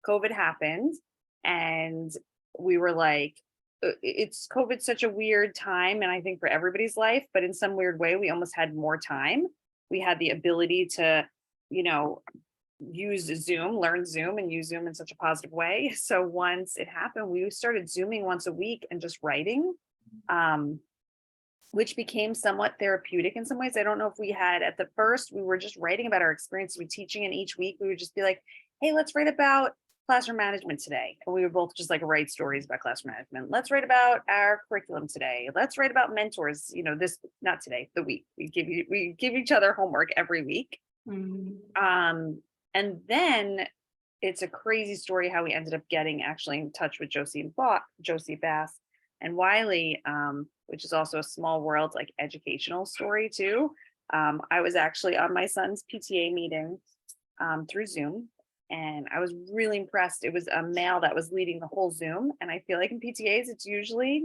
COVID happened and we were like, it's COVID such a weird time. And I think for everybody's life, but in some weird way, we almost had more time. We had the ability to, you know, use Zoom, learn Zoom and use Zoom in such a positive way. So once it happened, we started Zooming once a week and just writing. Um, which became somewhat therapeutic in some ways. I don't know if we had at the first, we were just writing about our experience with teaching, and each week we would just be like, hey, let's write about classroom management today. And we would both just like write stories about classroom management. Let's write about our curriculum today. Let's write about mentors, this not today, the week. We give each other homework every week. Mhm. And then it's a crazy story how we ended up getting actually in touch with Josie Bass and Wiley, which is also a small world like educational story too. I was actually on my son's PTA meeting through Zoom, and I was really impressed. It was a male that was leading the whole Zoom, and I feel like in PTAs it's usually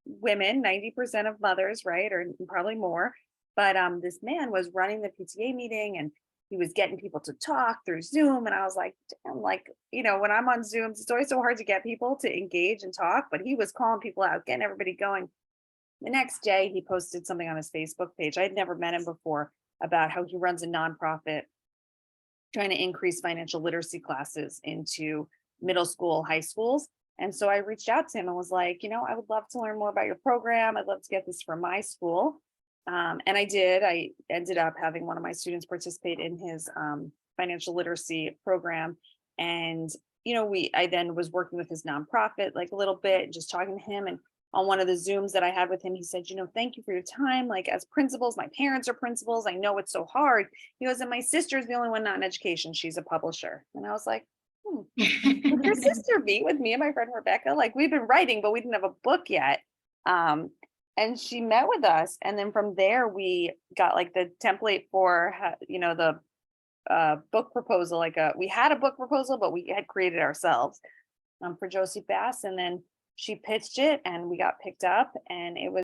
women, 90% of mothers, right, or probably more. But this man was running the PTA meeting, and he was getting people to talk through Zoom. And I was like, damn, like, when I'm on Zooms, it's always so hard to get people to engage and talk, but he was calling people out, getting everybody going. The next day, he posted something on his Facebook page. I had never met him before about how he runs a nonprofit trying to increase financial literacy classes into middle school, high schools. And so I reached out to him and was like, I would love to learn more about your program. I'd love to get this for my school. And I did. I ended up having one of my students participate in his financial literacy program. And, I then was working with his nonprofit like a little bit, just talking to him. And on one of the Zooms that I had with him, he said, thank you for your time. Like, as principals, my parents are principals. I know it's so hard. He goes, and my sister's the only one not in education. She's a publisher. And I was like, would your sister meet with me and my friend Rebekah? Like, we've been writing, but we didn't have a book yet. And she met with us. And then from there, we got like the template for, the book proposal. We had a book proposal, but we had created ourselves for Josie Bass. And then she pitched it and we got picked up, and it was